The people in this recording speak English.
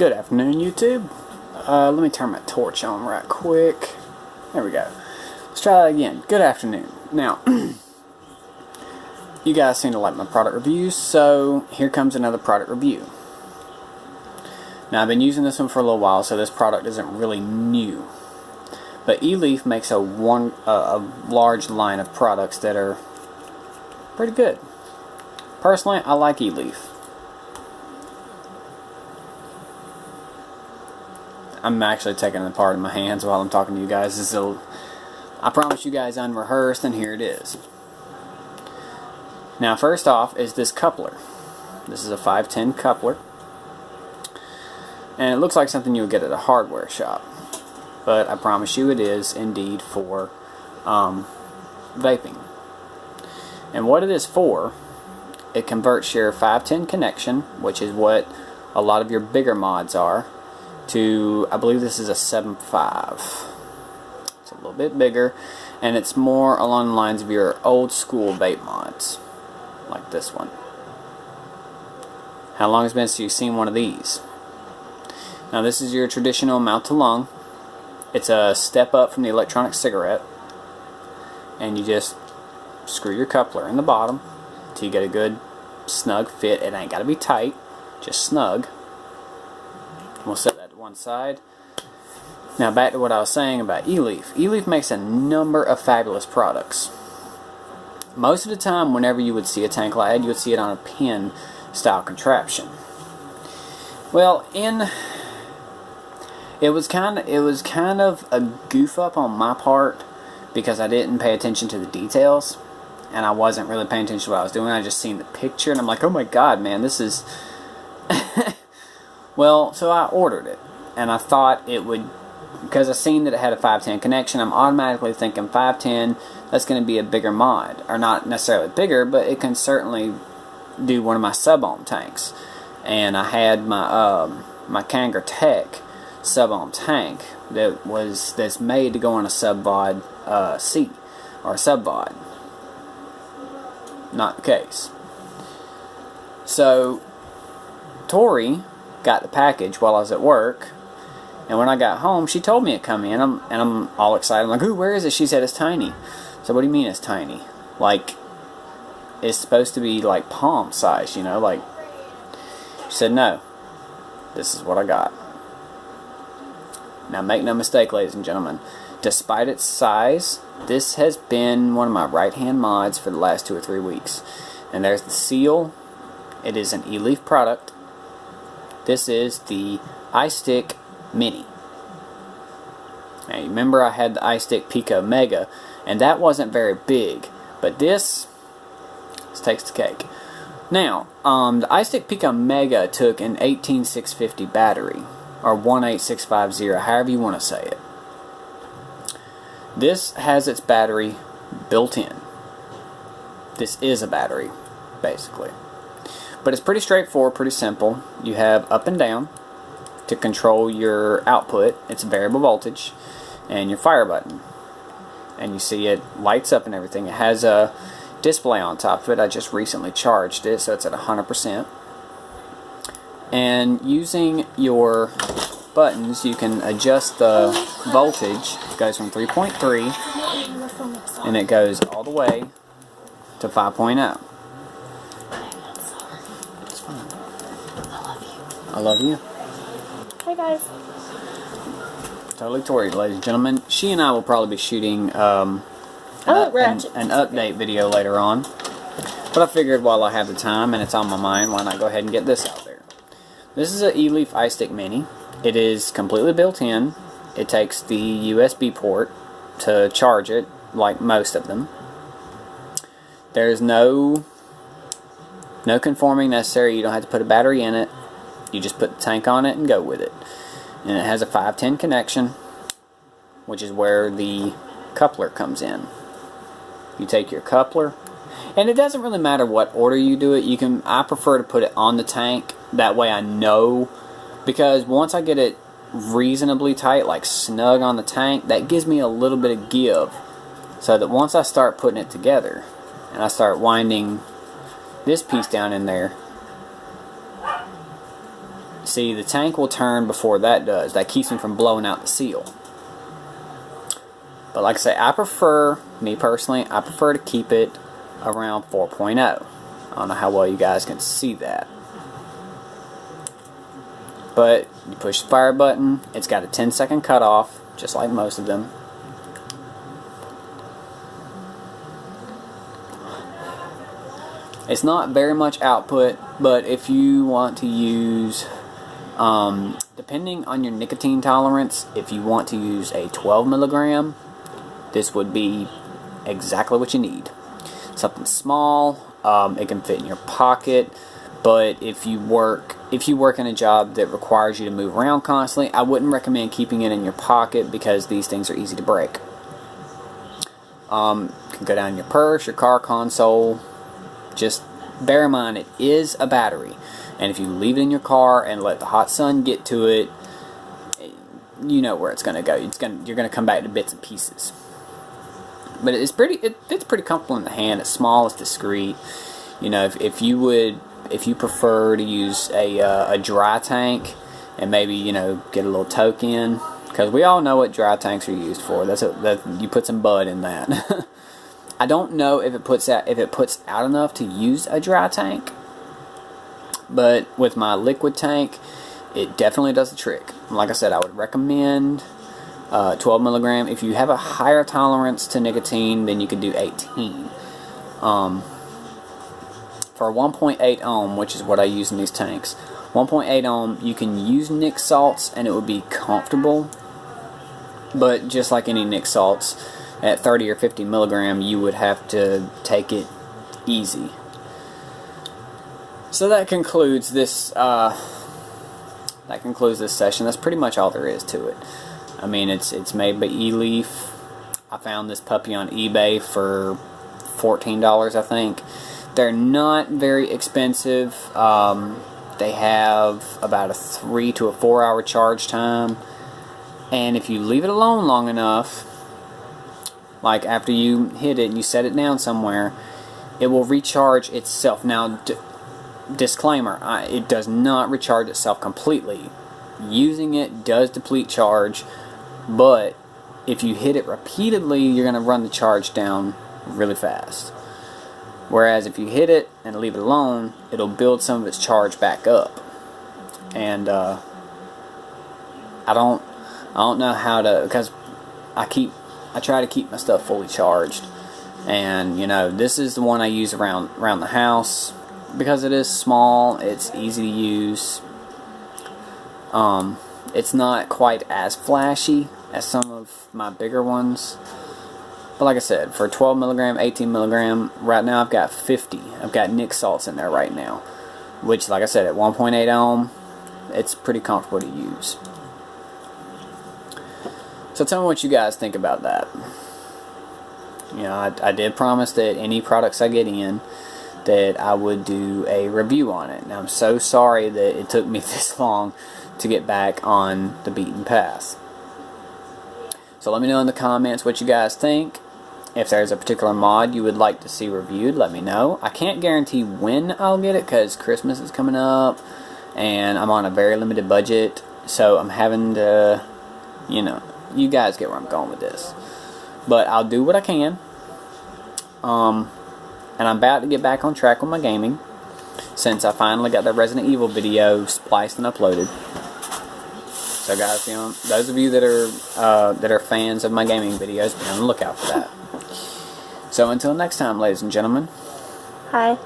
Good afternoon, YouTube. Let me turn my torch on right quick. There we go. Let's try that again. Good afternoon. Now, you guys seem to like my product reviews, so here comes another product review. Now, I've been using this one for a little while, so this product isn't really new. But Eleaf makes a large line of products that are pretty good. Personally, I like Eleaf. I'm actually taking it apart in my hands while I'm talking to you guys. I promise you guys unrehearsed, and here it is. Now, first off is this coupler. This is a 510 coupler. And it looks like something you would get at a hardware shop. But I promise you it is indeed for vaping. And what it is for, it converts your 510 connection, which is what a lot of your bigger mods are, to, I believe this is a 7.5. It's a little bit bigger, and it's more along the lines of your old school vape mods, like this one. How long has it been since you've seen one of these? Now, this is your traditional mouth to lung. It's a step up from the electronic cigarette, and you just screw your coupler in the bottom till you get a good snug fit. It ain't got to be tight, just snug. We'll set that to one side. Now back to what I was saying about Eleaf. Eleaf makes a number of fabulous products. Most of the time, whenever you would see a tank light ad, you would see it on a pin style contraption. Well, it was kind of a goof up on my part because I didn't pay attention to the details, and I wasn't really paying attention to what I was doing. I just seen the picture and I'm like, oh my god, man, this is well, so I ordered it, and I thought it would, because I seen that it had a 510 connection, I'm automatically thinking 510, that's going to be a bigger mod, or not necessarily bigger, but it can certainly do one of my sub-ohm tanks. And I had my my Kanger Tech sub-ohm tank that's made to go on a sub-vod C, or sub-vod. Not the case. So Tori got the package while I was at work, and when I got home, she told me it come in, and I'm all excited. I'm like, ooh, where is it? She said it's tiny. So what do you mean it's tiny? Like, it's supposed to be like palm size, you know, like. She said, no, this is what I got. Now, make no mistake, ladies and gentlemen, despite its size, this has been one of my right-hand mods for the last 2 or 3 weeks. And there's the seal. It is an Eleaf product. This is the iStick Mini. Now, you remember I had the iStick Pico Mega, and that wasn't very big. But this takes the cake. Now, the iStick Pico Mega took an 18650 battery, or 18650, however you want to say it. This has its battery built in. This is a battery, basically. But it's pretty straightforward, pretty simple. You have up and down to control your output. It's a variable voltage. And your fire button. And you see it lights up and everything. It has a display on top of it. I just recently charged it, so it's at 100%. And using your buttons, you can adjust the voltage. It goes from 3.3 and it goes all the way to 5.0. It's fine. I love you. Hi guys. Totally Tori, ladies and gentlemen. She and I will probably be shooting an update video later on. But I figured while I have the time and it's on my mind, why not go ahead and get this out there. This is a Eleaf iStick Mini. It is completely built in. It takes the USB port to charge it, like most of them. There's no conforming necessary. You don't have to put a battery in it. You just put the tank on it and go with it. And it has a 510 connection, which is where the coupler comes in. You take your coupler, and it doesn't really matter what order you do it. I prefer to put it on the tank. That way I know, because once I get it reasonably tight, like snug on the tank, that gives me a little bit of give. So that once I start putting it together, and I start winding this piece down in there, see, the tank will turn before that does. That keeps me from blowing out the seal. But like I say, me personally, I prefer to keep it around 4.0. I don't know how well you guys can see that. But you push the fire button, it's got a 10-second cutoff, just like most of them. It's not very much output, but if you want to use, depending on your nicotine tolerance, if you want to use a 12 milligram, this would be exactly what you need. Something small, it can fit in your pocket, but if you work in a job that requires you to move around constantly, I wouldn't recommend keeping it in your pocket because these things are easy to break. It can go down your purse, your car console. Just bear in mind it is a battery, and if you leave it in your car and let the hot sun get to it, you know where it's going to go. You're going to come back to bits and pieces. But it fits pretty comfortable in the hand. It's small, it's discreet. You know, if you prefer to use a dry tank and maybe, you know, get a little toke in, because we all know what dry tanks are used for. You put some bud in that. I don't know if it puts out enough to use a dry tank, but with my liquid tank, it definitely does the trick. Like I said, I would recommend 12 milligram. If you have a higher tolerance to nicotine, then you could do 18. For 1.8 ohm, which is what I use in these tanks, 1.8 ohm, you can use nic salts and it would be comfortable, but just like any nic salts, at 30 or 50 milligram, you would have to take it easy. So that concludes this session. That's pretty much all there is to it. I mean, it's made by Eleaf. I found this puppy on eBay for $14, I think. They're not very expensive. They have about a 3 to 4 hour charge time, and if you leave it alone long enough, like after you hit it and you set it down somewhere, it will recharge itself. Now, disclaimer, it does not recharge itself completely. Using it does deplete charge, but if you hit it repeatedly, you're going to run the charge down really fast. Whereas if you hit it and leave it alone, it'll build some of its charge back up. And I don't know how to, because I try to keep my stuff fully charged, and you know, this is the one I use around the house because it is small, it's easy to use. It's not quite as flashy as some of my bigger ones, but like I said, for 12 milligram, 18 milligram, right now I've got 50. I've got nic salts in there right now, which, like I said, at 1.8 ohm, it's pretty comfortable to use. So tell me what you guys think about that. You know, I did promise that any products I get in, that I would do a review on it. And I'm so sorry that it took me this long to get back on the beaten path. So let me know in the comments what you guys think. If there's a particular mod you would like to see reviewed, let me know. I can't guarantee when I'll get it because Christmas is coming up and I'm on a very limited budget. So I'm having to, you know, you guys get where I'm going with this. But I'll do what I can. And I'm about to get back on track with my gaming, since I finally got the Resident Evil video spliced and uploaded. So guys, you know, those of you that are fans of my gaming videos, be on the lookout for that. So until next time, ladies and gentlemen. Hi.